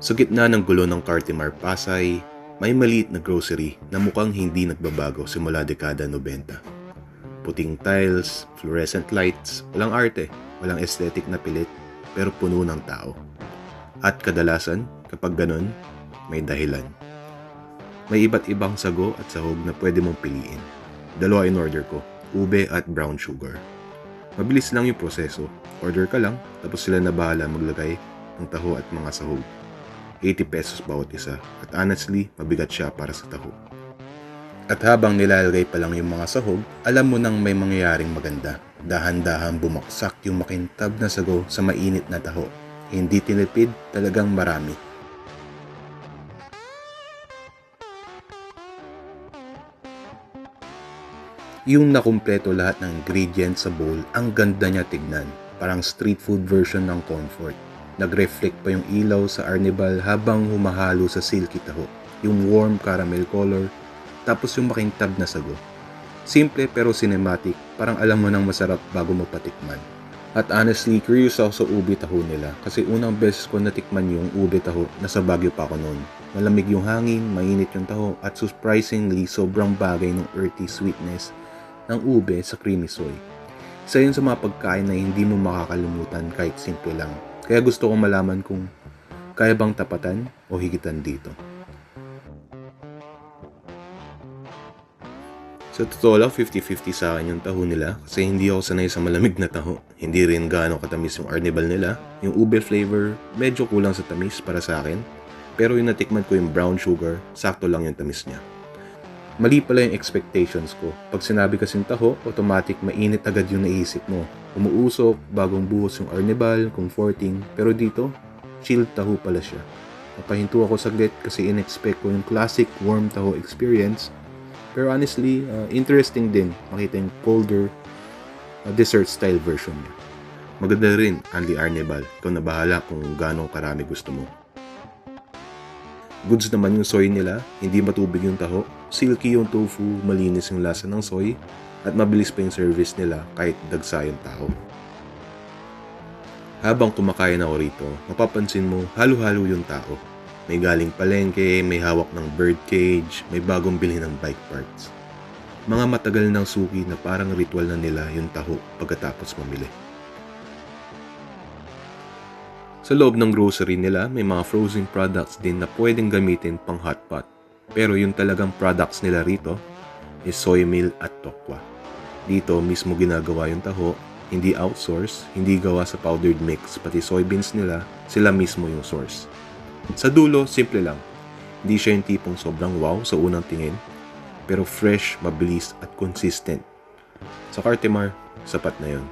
Sa gitna ng gulo ng Cartimar, Pasay, may maliit na grocery na mukhang hindi nagbabago simula dekada 90. Puting tiles, fluorescent lights, walang arte, walang aesthetic na pilit, pero puno ng tao. At kadalasan, kapag ganun, may dahilan. May iba't ibang sago at sahog na pwede mong piliin. Dalawa in order ko, ube at brown sugar. Mabilis lang yung proseso. Order ka lang, tapos sila na bahala maglagay ng taho at mga sahog. 80 pesos bawat isa, at honestly, mabigat siya para sa taho. At habang nilalagay pa lang yung mga sahog, alam mo nang may mangyayaring maganda. Dahan-dahan bumaksak yung makintab na sago sa mainit na taho. Hindi tinipid, talagang marami. Yung nakumpleto lahat ng ingredients sa bowl, ang ganda niya tignan. Parang street food version ng comfort. Nag-reflect pa yung ilaw sa arnibal habang humahalo sa silky taho. Yung warm caramel color, tapos yung makintab na sago. Simple pero cinematic, parang alam mo nang masarap bago mo patikman. At honestly, curious ako sa ube taho nila kasi unang beses ko natikman yung ube taho, nasa Baguio pa ako noon. Malamig yung hangin, mainit yung taho, at surprisingly, sobrang bagay ng earthy sweetness ng ube sa creamy soy. Isa yun sa mga pagkain na hindi mo makakalimutan kahit simple lang. Kaya gusto kong malaman kung kaya bang tapatan o higitan dito. Sa totoo lang, 50-50 sa akin yung taho nila kasi hindi ako sanay sa malamig na taho. Hindi rin gaano katamis yung arnibal nila. Yung ube flavor, medyo kulang sa tamis para sa akin. Pero yung natikman ko yung brown sugar, sakto lang yung tamis niya. Mali pala yung expectations ko. Pag sinabi kasing taho, automatic mainit agad yung naisip mo. Umuusok, bagong buhos yung arnibal, comforting. Pero dito, chilled taho pala siya. Napahinto ako saglit kasi in-expect ko yung classic warm taho experience. Pero honestly, interesting din makita yung colder dessert style version niya. Maganda rin ang arnibal. Ikaw na bahala kung ganong karami gusto mo. Goods naman yung soy nila, hindi matubig yung taho, silky yung tofu, malinis yung lasa ng soy, at mabilis pa yung service nila kahit dagsa yung tao. Habang kumakain ako rito, mapapansin mo halo-halo yung tao. May galing palengke, may hawak ng bird cage, may bagong bilhin ng bike parts. Mga matagal ng suki na parang ritual na nila yung taho pagkatapos mamili. Sa loob ng grocery nila, may mga frozen products din na pwedeng gamitin pang hotpot. Pero yung talagang products nila rito is soy meal at tokwa. Dito mismo ginagawa yung taho, hindi outsource, hindi gawa sa powdered mix, pati soybeans nila, sila mismo yung source. Sa dulo, simple lang. Hindi siya yung tipong sobrang wow sa unang tingin, pero fresh, mabilis at consistent. Sa Cartimar, sapat na yun.